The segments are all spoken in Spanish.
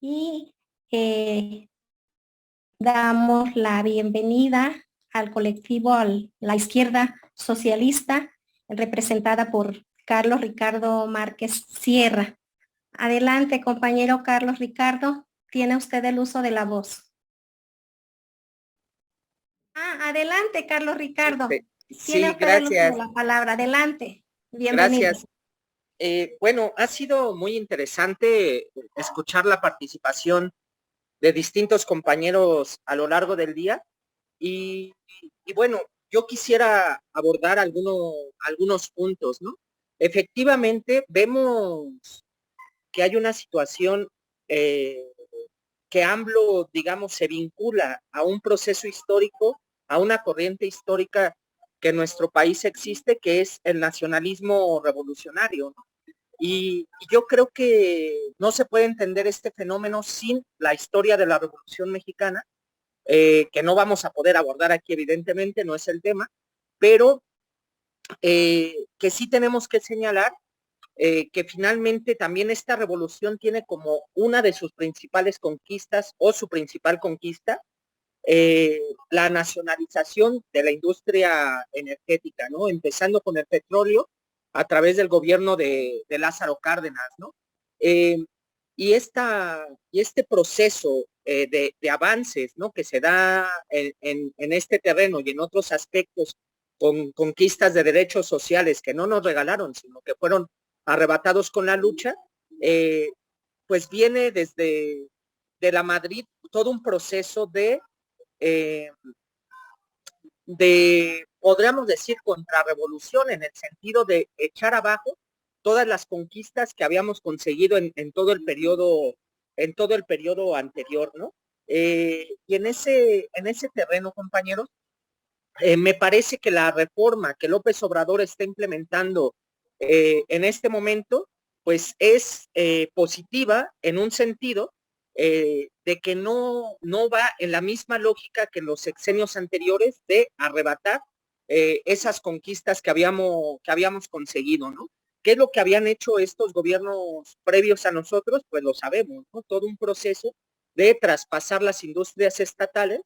y damos la bienvenida al colectivo, la izquierda socialista, representada por Carlos Ricardo Márquez Sierra. Adelante, compañero Carlos Ricardo, tiene usted el uso de la voz. Adelante, Carlos Ricardo, tiene Sí, usted el uso de gracias, la palabra. Adelante, bienvenido. gracias. Bueno, ha sido muy interesante escuchar la participación de distintos compañeros a lo largo del día y bueno, yo quisiera abordar algunos puntos, ¿no? Efectivamente, vemos que hay una situación eh, que AMLO, digamos, se vincula a un proceso histórico, a una corriente histórica que en nuestro país existe, que es el nacionalismo revolucionario, ¿no? Y yo creo que no se puede entender este fenómeno sin la historia de la Revolución Mexicana, que no vamos a poder abordar aquí, evidentemente, no es el tema, pero que sí tenemos que señalar que finalmente también esta revolución tiene como una de sus principales conquistas o su principal conquista, la nacionalización de la industria energética, ¿no? Empezando con el petróleo a través del gobierno de Lázaro Cárdenas, ¿no? Eh, y este proceso de avances, ¿no? Que se da en este terreno y en otros aspectos con conquistas de derechos sociales que no nos regalaron, sino que fueron arrebatados con la lucha, pues viene desde de la Madrid todo un proceso eh, podríamos decir, contrarrevolución en el sentido de echar abajo todas las conquistas que habíamos conseguido en todo el periodo anterior, ¿no? Y en ese terreno, compañeros, me parece que la reforma que López Obrador está implementando en este momento, pues es positiva en un sentido de que no va en la misma lógica que en los sexenios anteriores de arrebatar esas conquistas que habíamos conseguido, ¿no? ¿Qué es lo que habían hecho estos gobiernos previos a nosotros? Pues lo sabemos, ¿no? Todo un proceso de traspasar las industrias estatales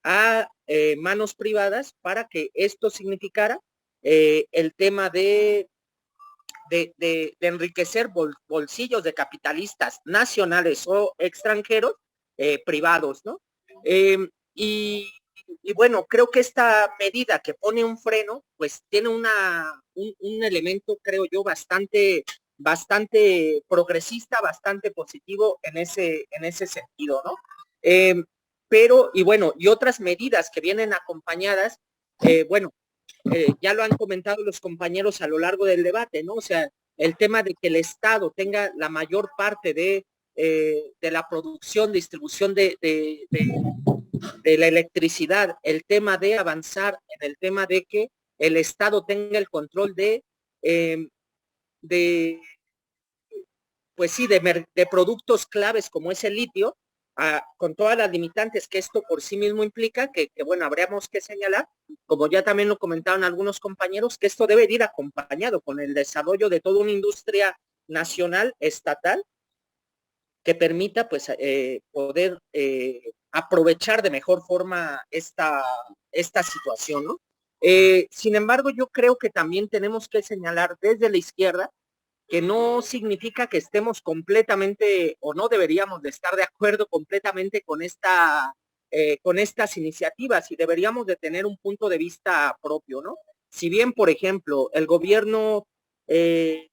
a manos privadas para que esto significara el tema de enriquecer bolsillos de capitalistas nacionales o extranjeros privados, ¿no? Eh, y, y, bueno, creo que esta medida que pone un freno, pues tiene un elemento, creo yo, bastante progresista, bastante positivo en ese sentido, ¿no? Eh, pero, y bueno, y otras medidas que vienen acompañadas, bueno, ya lo han comentado los compañeros a lo largo del debate, ¿no? O sea, el tema de que el Estado tenga la mayor parte de la producción, distribución de la electricidad, el tema de avanzar en el tema de que el Estado tenga el control de pues sí, de productos claves como es el litio, con todas las limitantes que esto por sí mismo implica, que bueno, habríamos que señalar, como ya también lo comentaron algunos compañeros, que esto debe ir acompañado con el desarrollo de toda una industria nacional, estatal, que permita pues poder aprovechar de mejor forma esta situación, ¿no? Sin embargo, yo creo que también tenemos que señalar desde la izquierda que no significa que estemos completamente o no deberíamos de estar de acuerdo completamente con estas iniciativas y deberíamos de tener un punto de vista propio, ¿no? Si bien, por ejemplo, el gobierno, si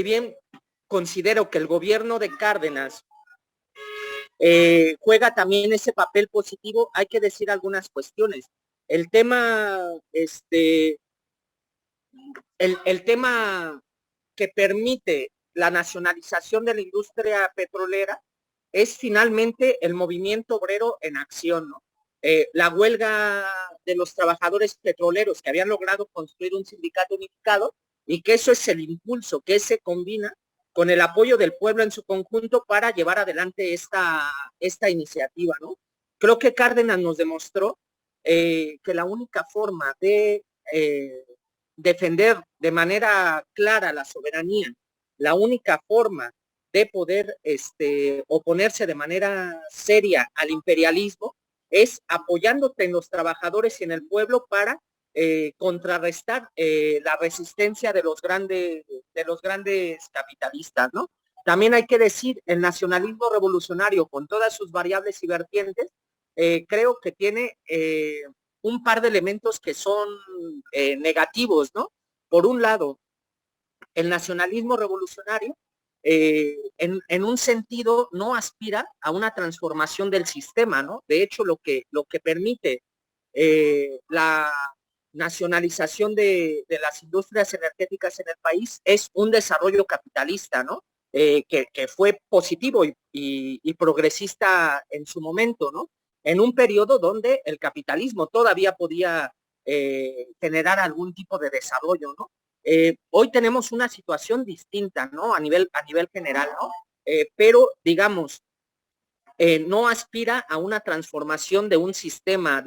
bien considero que el gobierno de Cárdenas juega también ese papel positivo, hay que decir algunas cuestiones. El tema, el tema que permite la nacionalización de la industria petrolera es finalmente el movimiento obrero en acción, ¿no? La huelga de los trabajadores petroleros que habían logrado construir un sindicato unificado y que eso es el impulso que se combina con el apoyo del pueblo en su conjunto para llevar adelante esta iniciativa, ¿no? Creo que Cárdenas nos demostró que la única forma de defender de manera clara la soberanía, la única forma de poder oponerse de manera seria al imperialismo es apoyándote en los trabajadores y en el pueblo para contrarrestar la resistencia de los grandes capitalistas, ¿no? También hay que decir, el nacionalismo revolucionario, con todas sus variables y vertientes, creo que tiene un par de elementos que son negativos, ¿no? Por un lado, el nacionalismo revolucionario, en un sentido, no aspira a una transformación del sistema, ¿no? De hecho, lo que permite la nacionalización de las industrias energéticas en el país es un desarrollo capitalista, ¿no? Que fue positivo y progresista en su momento, ¿no? En un periodo donde el capitalismo todavía podía generar algún tipo de desarrollo, ¿no? Hoy tenemos una situación distinta, ¿no? A nivel general, ¿no? Pero, digamos, no aspira a una transformación de un sistema,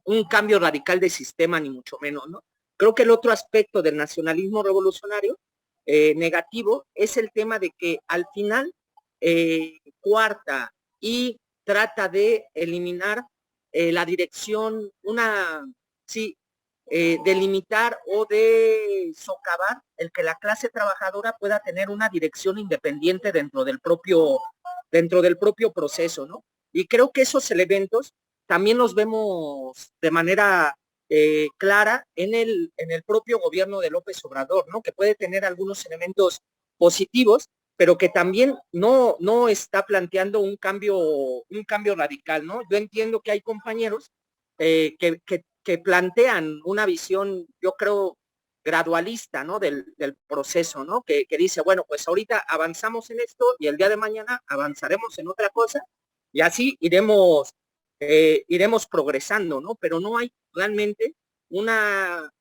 un cambio radical de sistema, ni mucho menos, ¿no? Creo que el otro aspecto del nacionalismo revolucionario negativo es el tema de que al final coarta y trata de eliminar la dirección, sí, de limitar o de socavar el que la clase trabajadora pueda tener una dirección independiente dentro del propio proceso, ¿no? Y creo que esos elementos también los vemos de manera clara en el propio gobierno de López Obrador, ¿no? Que puede tener algunos elementos positivos, pero que también no está planteando un cambio radical, ¿no? Yo entiendo que hay compañeros que plantean una visión, yo creo, gradualista, ¿no? Del proceso, ¿no? Que dice, bueno, pues ahorita avanzamos en esto y el día de mañana avanzaremos en otra cosa y así iremos progresando, ¿no? Pero no hay realmente una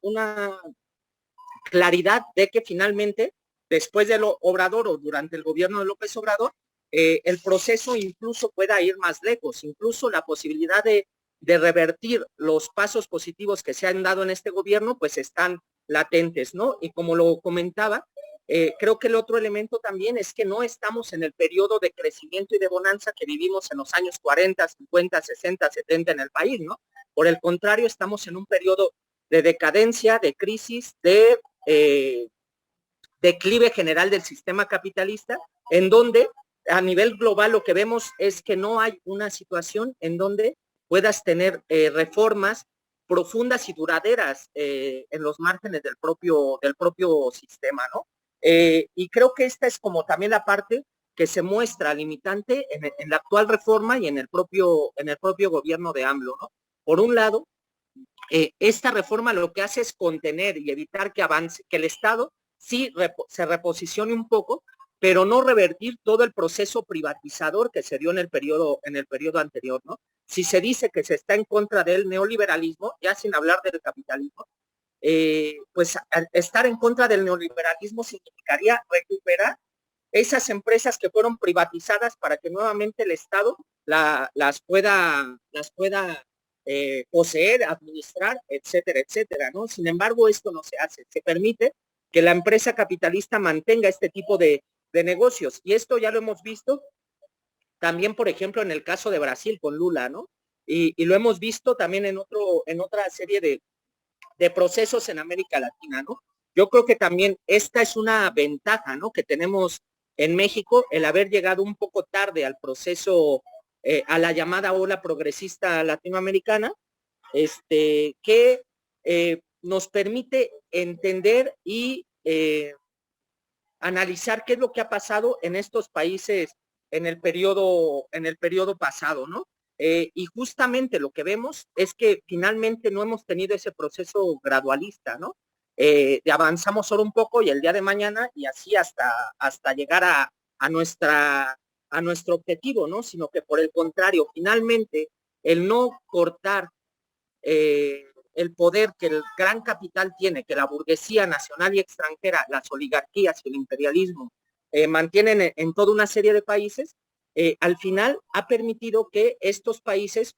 claridad de que finalmente, después del Obrador o durante el gobierno de López Obrador, el proceso incluso pueda ir más lejos, incluso la posibilidad de revertir los pasos positivos que se han dado en este gobierno, pues están latentes, ¿no? Y como lo comentaba, creo que el otro elemento también es que no estamos en el periodo de crecimiento y de bonanza que vivimos en los años 40, 50, 60, 70 en el país, ¿no? Por el contrario, estamos en un periodo de decadencia, de crisis, de declive general del sistema capitalista, en donde a nivel global lo que vemos es que no hay una situación en donde puedas tener reformas profundas y duraderas en los márgenes del propio sistema, ¿no? Y creo que esta es como también la parte que se muestra limitante en la actual reforma y en el propio gobierno de AMLO, ¿no? Por un lado, esta reforma lo que hace es contener y evitar que avance, que el Estado sí se reposicione un poco, pero no revertir todo el proceso privatizador que se dio en el periodo anterior, ¿no? Si se dice que se está en contra del neoliberalismo, ya sin hablar del capitalismo, pues estar en contra del neoliberalismo significaría recuperar esas empresas que fueron privatizadas para que nuevamente el Estado las pueda poseer, administrar, etcétera, etcétera, ¿no? Sin embargo, esto no se hace. Se permite que la empresa capitalista mantenga este tipo de negocios. Y esto ya lo hemos visto también, por ejemplo, en el caso de Brasil con Lula, ¿no? Y lo hemos visto también en otra serie de procesos en América Latina, ¿no? Yo creo que también esta es una ventaja, ¿no? Que tenemos en México, el haber llegado un poco tarde al proceso, a la llamada ola progresista latinoamericana, que nos permite entender y analizar qué es lo que ha pasado en estos países en el periodo pasado, ¿no? Y justamente lo que vemos es que finalmente no hemos tenido ese proceso gradualista, ¿no? Avanzamos solo un poco y el día de mañana y así hasta llegar a nuestro objetivo, ¿no? Sino que por el contrario, finalmente, el no cortar el poder que el gran capital tiene, que la burguesía nacional y extranjera, las oligarquías y el imperialismo mantienen en toda una serie de países, al final ha permitido que estos países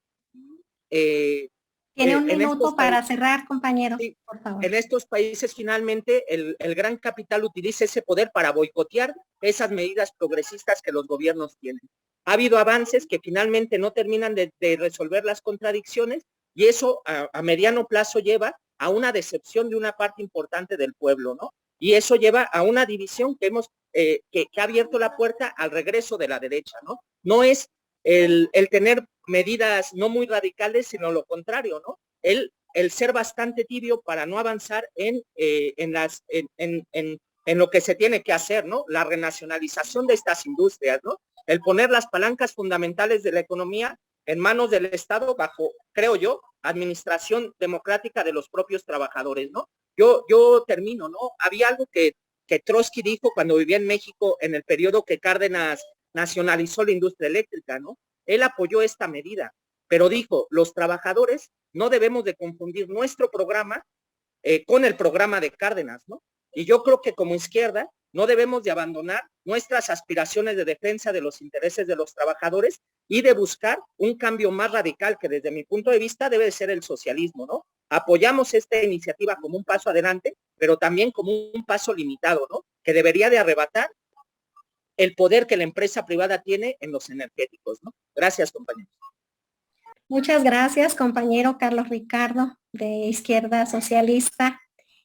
Tiene un en minuto estos para países, cerrar, compañero, sí, por favor. en estos países finalmente el gran capital utiliza ese poder para boicotear esas medidas progresistas que los gobiernos tienen. Ha habido avances que finalmente no terminan de resolver las contradicciones y eso a mediano plazo lleva a una decepción de una parte importante del pueblo, ¿no? Y eso lleva a una división que ha abierto la puerta al regreso de la derecha, ¿no? No es el tener medidas no muy radicales, sino lo contrario, ¿no? El ser bastante tibio para no avanzar en lo que se tiene que hacer, ¿no? La renacionalización de estas industrias, ¿no? El poner las palancas fundamentales de la economía en manos del Estado bajo, creo yo, administración democrática de los propios trabajadores, ¿no? Yo termino, ¿no? Había algo que Trotsky dijo cuando vivía en México en el periodo que Cárdenas nacionalizó la industria eléctrica, ¿no? Él apoyó esta medida, pero dijo, los trabajadores no debemos de confundir nuestro programa con el programa de Cárdenas, ¿no? Y yo creo que como izquierda no debemos de abandonar nuestras aspiraciones de defensa de los intereses de los trabajadores y de buscar un cambio más radical que desde mi punto de vista debe de ser el socialismo, ¿no? Apoyamos esta iniciativa como un paso adelante, pero también como un paso limitado, ¿no? Que debería de arrebatar el poder que la empresa privada tiene en los energéticos, ¿no? Gracias, compañeros. Muchas gracias, compañero Carlos Ricardo, de Izquierda Socialista.